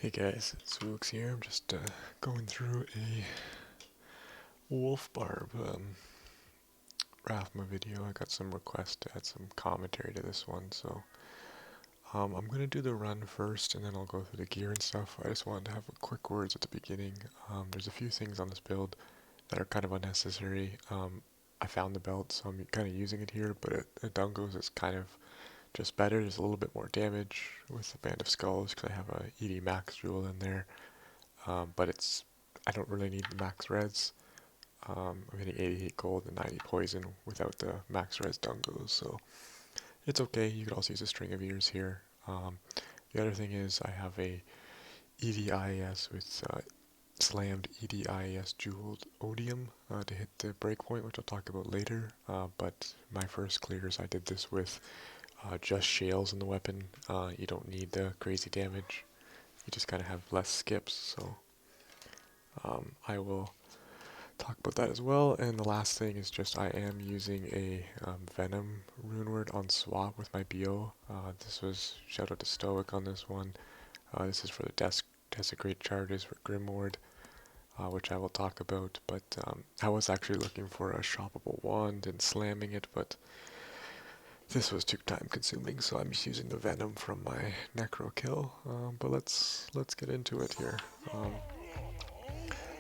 Hey guys, it's WooGs here. I'm just going through a Wolf Barb Rathma video. I got some requests to add some commentary to this one, so I'm going to do the run first and then I'll go through the gear and stuff. I just wanted to have a quick words at the beginning. There's a few things on this build that are kind of unnecessary. I found the belt, so I'm kind of using it here, but at Dungos it's kind of just better. There's a little bit more damage with the Band of Skulls because I have a ED Max jewel in there. But I don't really need the max res. I'm hitting 88 gold and 90 poison without the max res dungos, so it's okay. You could also use a string of ears here. The other thing is I have a EDIS with slammed EDIS jeweled odium to hit the breakpoint, which I'll talk about later. But my first clears I did this with just shales in the weapon. You don't need the crazy damage. You just kind of have less skips, so I will talk about that as well. And the last thing is just I am using a Venom rune word on swap with my BO. This was shout out to Stoic on this one. This is for the desecrate charges for Grimward, which I will talk about. But I was actually looking for a shoppable wand and slamming it, but this was too time consuming, so I'm just using the Venom from my Necro kill. But let's get into it here.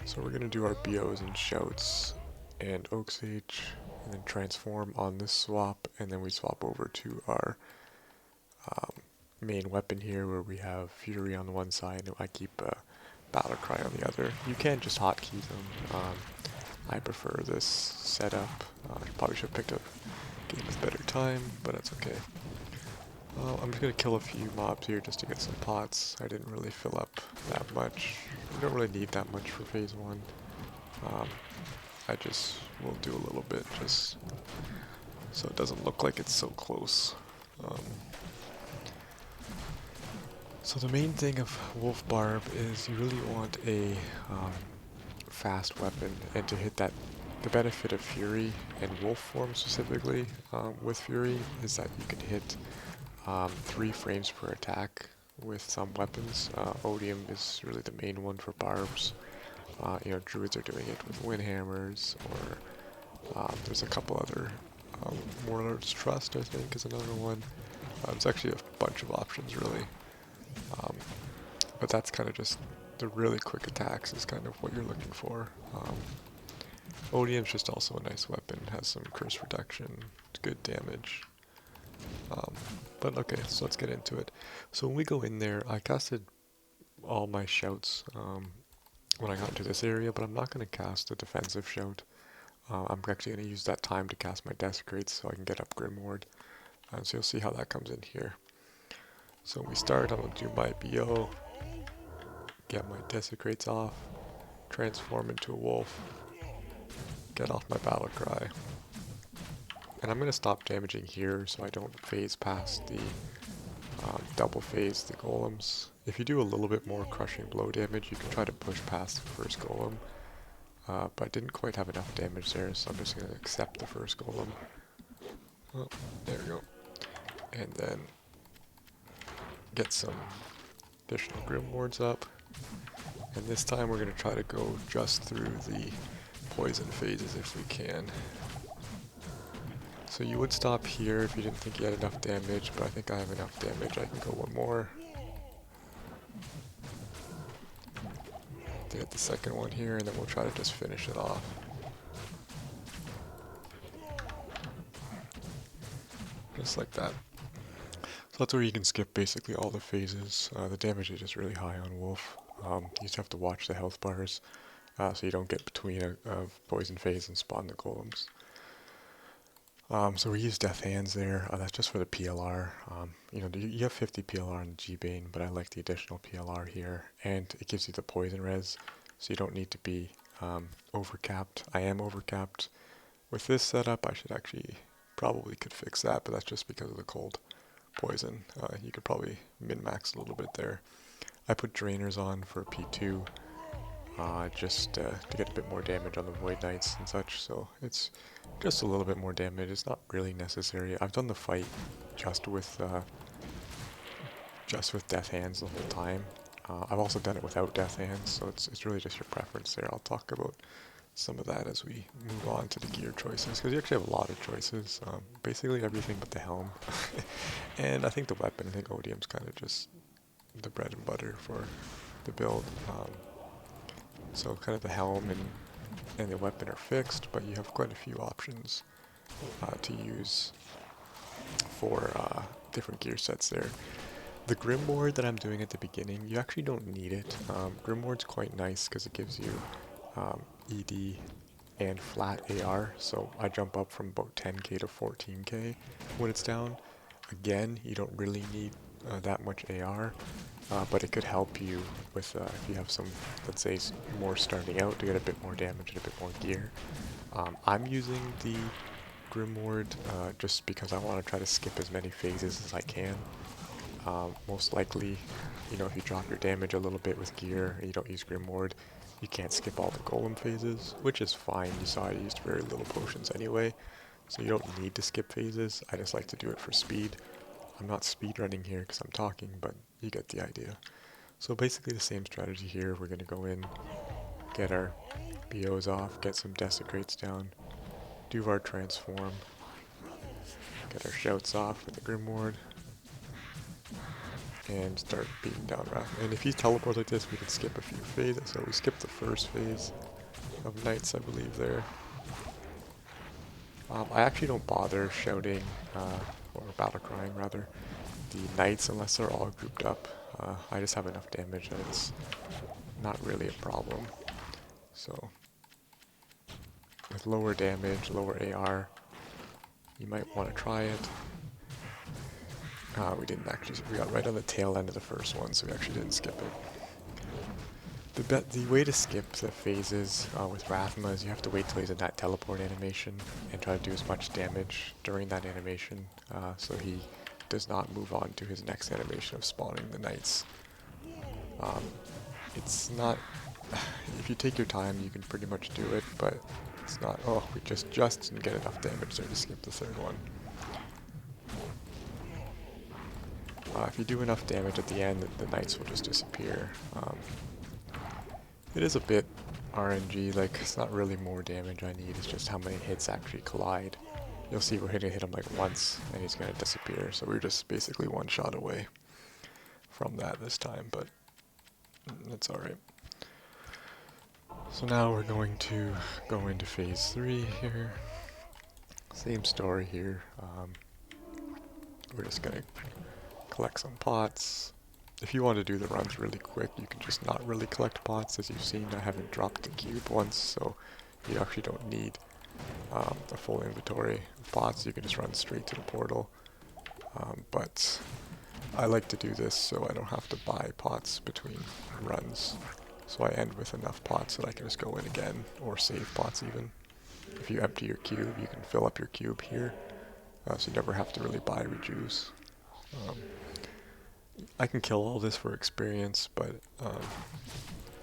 So we're going to do our BOs and shouts and Oak Sage, and then transform on this swap, and then we swap over to our main weapon here where we have Fury on the one side and I keep Battle Cry on the other. You can just hotkey them. I prefer this setup. Probably should have picked a game with better time, but that's okay. I'm just going to kill a few mobs here just to get some pots. I didn't really fill up that much. You don't really need that much for phase 1. I just will do a little bit just so it doesn't look like it's so close. So the main thing of Wolf Barb is you really want a fast weapon, and to hit that, the benefit of Fury and Wolf form specifically with Fury is that you can hit 3 frames per attack with some weapons. Odium is really the main one for Barbs. Druids are doing it with Windhammers, or there's a couple other. Warlord's Trust, I think, is another one. There's actually a bunch of options, really. But that's kind of just the really quick attacks is kind of what you're looking for. Odium's just also a nice weapon, has some curse reduction, good damage. But okay, so let's get into it. So when we go in there, I casted all my shouts when I got into this area, but I'm not going to cast a defensive shout. I'm actually going to use that time to cast my Desecrates so I can get up Grimward. So you'll see how that comes in here. So when we start, I'm going to do my BO, get my Desecrates off, transform into a wolf, get off my Battle Cry. And I'm going to stop damaging here so I don't phase past the double phase the golems. If you do a little bit more crushing blow damage, you can try to push past the first golem. But I didn't quite have enough damage there, so I'm just going to accept the first golem. Oh, there we go. And then get some additional Grim Wards up. And this time we're going to try to go just through the poison phases if we can. So you would stop here if you didn't think you had enough damage, but I think I have enough damage. I can go one more. Get the second one here, and then we'll try to just finish it off. Just like that. So that's where you can skip basically all the phases. The damage is just really high on Wolf. You just have to watch the health bars so you don't get between a poison phase and spawn the golems. So we use Death Hands there. That's just for the PLR. You have 50 PLR on the G-Bane, but I like the additional PLR here, and it gives you the poison res, so you don't need to be overcapped. I am overcapped. With this setup, I should actually probably could fix that, but that's just because of the cold poison. You could probably min-max a little bit there. I put Drainers on for P2, just to get a bit more damage on the Void Knights and such, so it's just a little bit more damage. It's not really necessary. I've done the fight just with Death Hands the whole time. I've also done it without Death Hands, so it's really just your preference there. I'll talk about some of that as we move on to the gear choices, because you actually have a lot of choices. Basically everything but the helm. And I think the weapon, I think Odium's kind of just the bread and butter for the build. So kind of the helm and the weapon are fixed, but you have quite a few options to use for different gear sets there. The Grimoire that I'm doing at the beginning, you actually don't need it. Grimoire's quite nice because it gives you ED and flat AR, so I jump up from about 10k to 14k when it's down. Again, you don't really need that much AR, but it could help you with if you have some, let's say, more starting out to get a bit more damage and a bit more gear. I'm using the Grimoire just because I want to try to skip as many phases as I can. Most likely, you know, if you drop your damage a little bit with gear and you don't use Grimoire, you can't skip all the golem phases, which is fine. You saw I used very little potions anyway, so you don't need to skip phases. I just like to do it for speed. I'm not speed running here because I'm talking, but you get the idea. So basically the same strategy here. We're going to go in, get our BOs off, get some desecrates down, do our transform, get our shouts off with the Grimoire, and start beating down Rathma. And if he teleports like this, we can skip a few phases. So we skipped the first phase of Knights, I believe, there. I actually don't bother shouting, or battle crying rather, the Knights unless they're all grouped up. I just have enough damage that it's not really a problem. So with lower damage, lower AR, you might want to try it. We didn't actually, we got right on the tail end of the first one, so we actually didn't skip it. The way to skip the phases with Rathma is you have to wait till he's in that teleport animation and try to do as much damage during that animation so he does not move on to his next animation of spawning the Knights. It's not, if you take your time you can pretty much do it, but it's not, oh, we just didn't get enough damage there to skip the third one. If you do enough damage at the end, the Knights will just disappear. It is a bit RNG, like it's not really more damage I need, it's just how many hits actually collide. You'll see we're going to hit him like once and he's going to disappear, so we're just basically one shot away from that this time, but it's alright. So now we're going to go into phase 3 here. Same story here. We're just going to collect some pots. If you want to do the runs really quick, you can just not really collect pots. As you've seen, I haven't dropped the cube once, so you actually don't need a full inventory of pots. You can just run straight to the portal. But I like to do this so I don't have to buy pots between runs. So I end with enough pots that I can just go in again, or save pots even. If you empty your cube, you can fill up your cube here, so you never have to really buy rejuice. I can kill all this for experience, but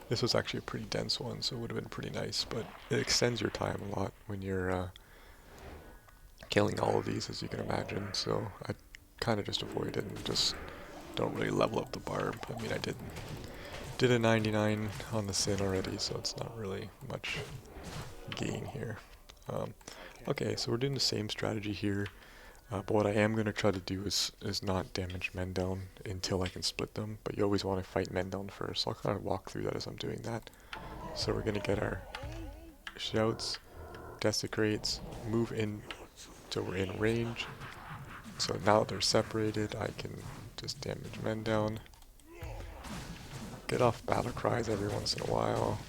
this was actually a pretty dense one, so it would have been pretty nice, but it extends your time a lot when you're killing all of these, as you can imagine, so I kind of just avoid it and just don't really level up the Barb. I mean, I did a 99 on the Sin already, so it's not really much gain here. Okay, so we're doing the same strategy here. But what I am going to try to do is not damage men down until I can split them, but you always want to fight men down first, so I'll kind of walk through that as I'm doing that. So we're going to get our shouts, desecrates, move in till we're in range. So now that they're separated, I can just damage men down. Get off battle cries every once in a while.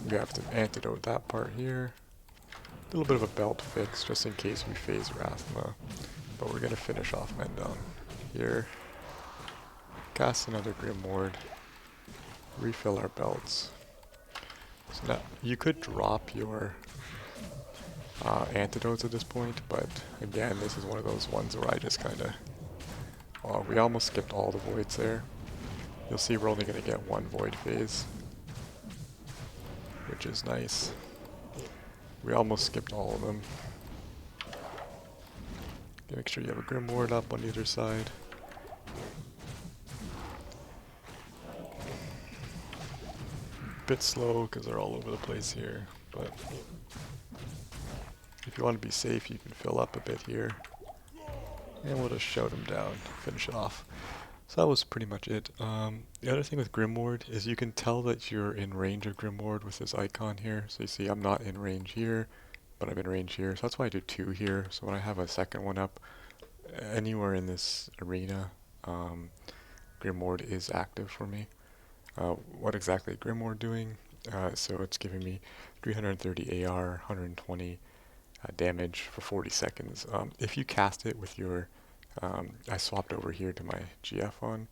We have to antidote that part here. A little bit of a belt fix just in case we phase Rathma. But we're going to finish off men down here. Cast another Grimoire. Refill our belts. So now you could drop your antidotes at this point, but again, this is one of those ones where I just kind of... Oh, we almost skipped all the voids there. You'll see we're only going to get one void phase, which is nice. We almost skipped all of them. Make sure you have a Grimoire up on either side. Bit slow because they're all over the place here, but if you want to be safe, you can fill up a bit here. And we'll just shout him down, finish it off. So that was pretty much it. The other thing with Grimoire is you can tell that you're in range of Grimoire with this icon here. So you see I'm not in range here, but I'm in range here. So that's why I do 2 here. So when I have a second one up, anywhere in this arena, Grimoire is active for me. What exactly Grimoire doing? So it's giving me 330 AR, 120 damage for 40 seconds. If you cast it with your, I swapped over here to my GF on,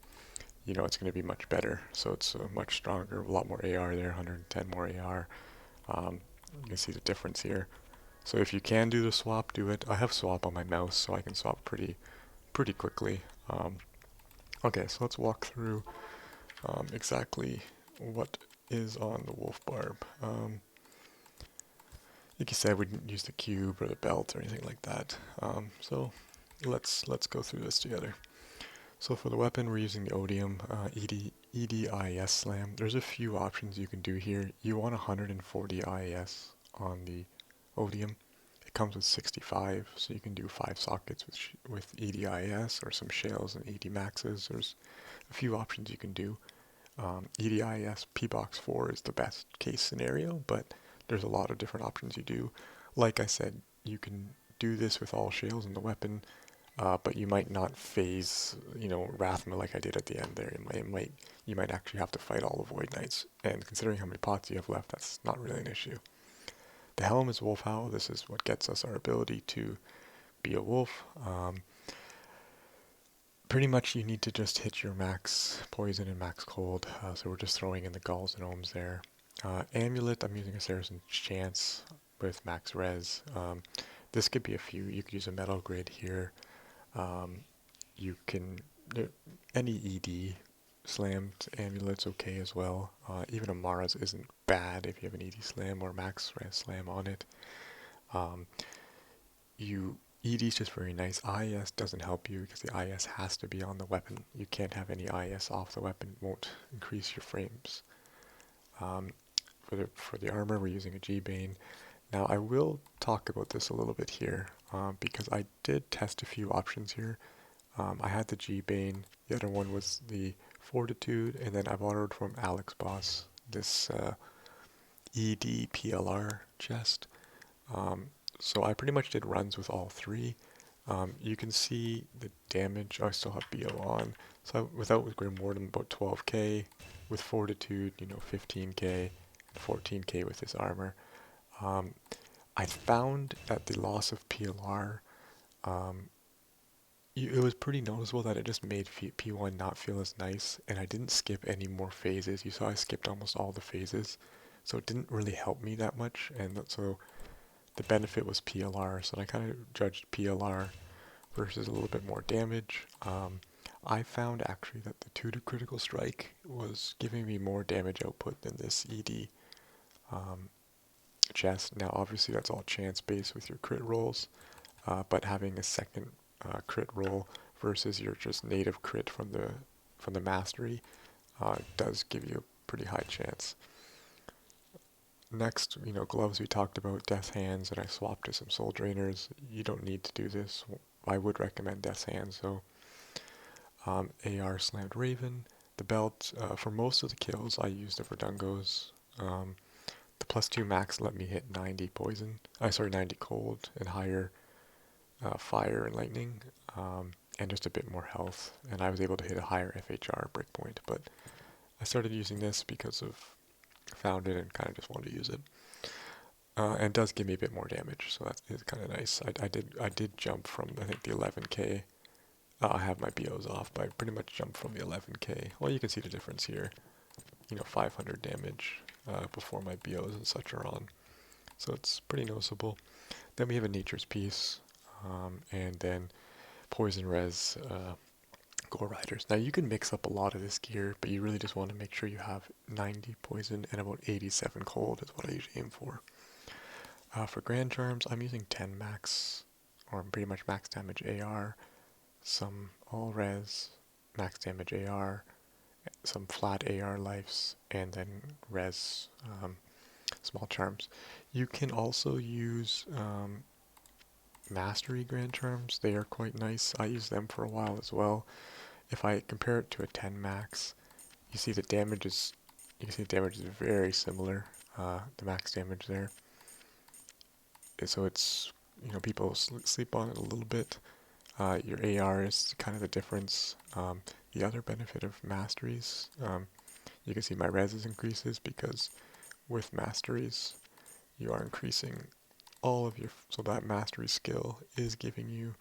you know it's going to be much better. So it's much stronger, a lot more AR there, 110 more AR. You can see the difference here. So if you can do the swap, do it. I have swap on my mouse, so I can swap pretty quickly. Okay, so let's walk through exactly what is on the Wolf Barb. Like you said, we didn't use the cube or the belt or anything like that. So let's go through this together. So for the weapon, we're using the Odium ED-IS Slam. There's a few options you can do here. You want 140 IS on the Odium. It comes with 65, so you can do 5 sockets with ED-IS or some shells and ED maxes. There's a few options you can do. ED-IS P-Box 4 is the best case scenario, but there's a lot of different options you do. Like I said, you can do this with all shells in the weapon, but you might not phase, Rathma like I did at the end there. You might actually have to fight all the Void Knights, and considering how many pots you have left, that's not really an issue. The helm is Wolf Howl. This is what gets us our ability to be a wolf. Pretty much you need to just hit your max poison and max cold, so we're just throwing in the Gauls and Ohms there. Amulet, I'm using a Saracen's Chance with max res. This could be a few. You could use a metal grid here. You can, any ED slammed amulet's okay as well. Even Amara's isn't bad if you have an ED slam or max res slam on it. ED is just very nice. IS doesn't help you because the IS has to be on the weapon. You can't have any IS off the weapon. It won't increase your frames. For the armor, we're using a G-Bane. Now I will talk about this a little bit here because I did test a few options here. I had the G-Bane, the other one was the Fortitude, and then I borrowed from Alex Boss this ED PLR chest. So I pretty much did runs with all 3. You can see the damage. I still have BO on. So without with Grimoire, I'm about 12k. With Fortitude, 15k. 14k with this armor. I found that the loss of PLR, it was pretty noticeable that it just made P1 not feel as nice, and I didn't skip any more phases. You saw I skipped almost all the phases, so it didn't really help me that much, and so the benefit was PLR, so I kind of judged PLR versus a little bit more damage. I found actually that the 2 to critical strike was giving me more damage output than this ED chest. Now obviously that's all chance based with your crit rolls, but having a second crit roll versus your just native crit from the mastery does give you a pretty high chance. Next, gloves we talked about, Death Hands, and I swapped to some Soul Drainers. You don't need to do this. I would recommend Death Hands though. AR slammed Raven. The belt, for most of the kills I used the Verdungos. The +2 max let me hit 90 poison. 90 cold and higher fire and lightning, and just a bit more health. And I was able to hit a higher FHR breakpoint, but I started using this because found it and kind of just wanted to use it. And it does give me a bit more damage, so that is kind of nice. I did jump from I think the 11k. I have my BOs off, but I pretty much jumped from the 11k. Well, you can see the difference here. 500 damage before my BOs and such are on. So it's pretty noticeable. Then we have a Nature's Piece, and then Poison Res Gore Riders. Now you can mix up a lot of this gear, but you really just want to make sure you have 90 poison and about 87 cold is what I usually aim for. For Grand Charms, I'm using 10 max or pretty much max damage AR, some all res, max damage AR, some flat AR lives, and then res small charms. You can also use mastery grand charms. They are quite nice. I used them for a while as well. If I compare it to a 10 max, you see the damage is very similar. The max damage there. So it's, people sleep on it a little bit. Your AR is kind of the difference. The other benefit of masteries, you can see my res increases because with masteries, you are increasing all of your, so that mastery skill is giving you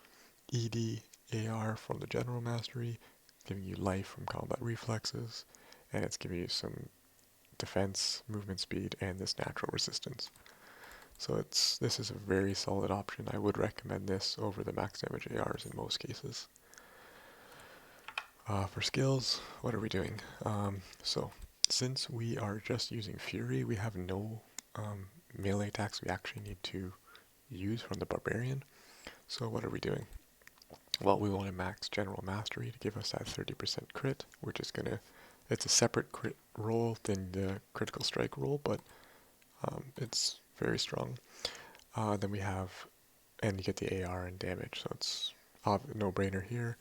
ED AR from the general mastery, giving you life from combat reflexes, and it's giving you some defense, movement speed, and this natural resistance. So this is a very solid option. I would recommend this over the max damage ARs in most cases. For skills, what are we doing? So since we are just using Fury, we have no melee attacks we actually need to use from the Barbarian. So what are we doing? Well, we want to max General Mastery to give us that 30% crit, which is it's a separate crit roll than the Critical Strike roll, but it's very strong. Then we have, and you get the AR and damage, so it's a no-brainer here.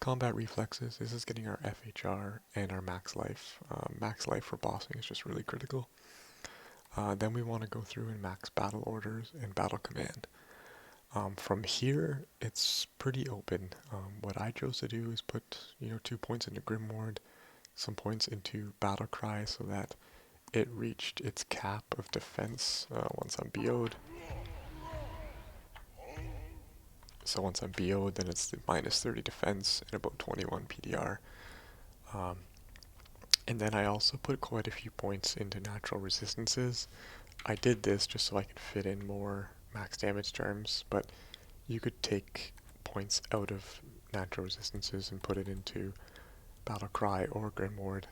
Combat reflexes, this is getting our FHR and our max life. Max life for bossing is just really critical. Then we want to go through and max battle orders and battle command. From here, it's pretty open. What I chose to do is put 2 points into Grimward, some points into Battle Cry so that it reached its cap of defense once I'm BO'd. So once I'm BO'd, then it's the minus 30 defense and about 21 PDR. And then I also put quite a few points into natural resistances. I did this just so I could fit in more max damage terms, but you could take points out of natural resistances and put it into Battle Cry or Grimward,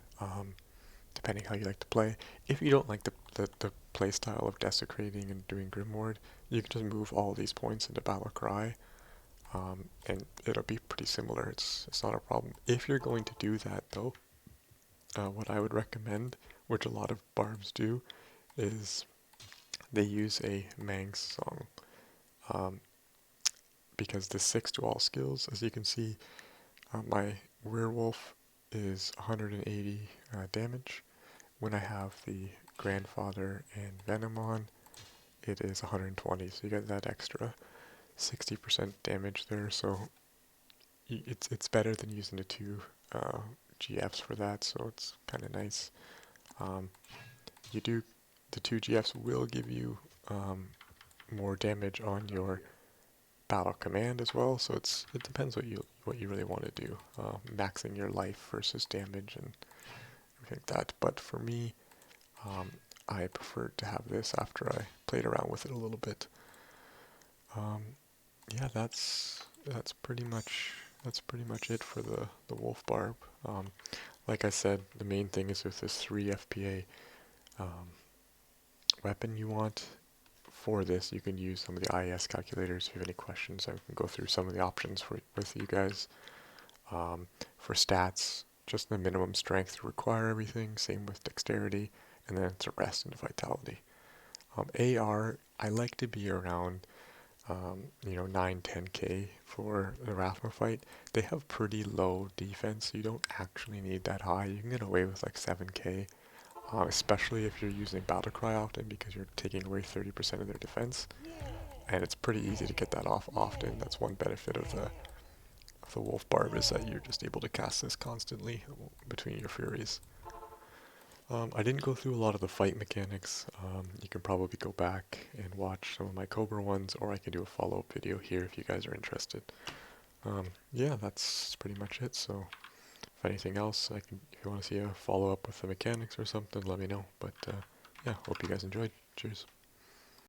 depending how you like to play. If you don't like the play style of desecrating and doing Grimward, you can just move all these points into Battle Cry, and it'll be pretty similar. It's not a problem. If you're going to do that though, what I would recommend, which a lot of barbs do, is they use a Mang's Song. Because the 6 to all skills, as you can see, my werewolf is 180 damage. When I have the grandfather and venom on, it is 120, so you get that extra 60% damage there. So it's better than using the 2 GFs for that, so it's kind of nice. The 2 GFs will give you more damage on your battle command as well, so it depends what you really want to do, maxing your life versus damage and everything like that. But for me, I preferred to have this after I played around with it a little bit. Yeah, that's pretty much it for the Wolf Barb. Like I said, the main thing is with this 3 FPA weapon you want. For this, you can use some of the IES calculators. If you have any questions, I can go through some of the options with you guys. For stats, just the minimum strength to require everything, same with dexterity, and then it's a rest and vitality. AR, I like to be around 9-10k for the Rathma fight. They have pretty low defense, so you don't actually need that high. You can get away with like 7k. Especially if you're using Battle Cry often, because you're taking away 30% of their defense, and it's pretty easy to get that off often. That's one benefit of the Wolf Barb, is that you're just able to cast this constantly between your Furies. I didn't go through a lot of the fight mechanics. You can probably go back and watch some of my Cobra ones, or I can do a follow-up video here if you guys are interested. Yeah, that's pretty much it. So if anything else, if you want to see a follow-up with the mechanics or something, let me know. But yeah, hope you guys enjoyed. Cheers.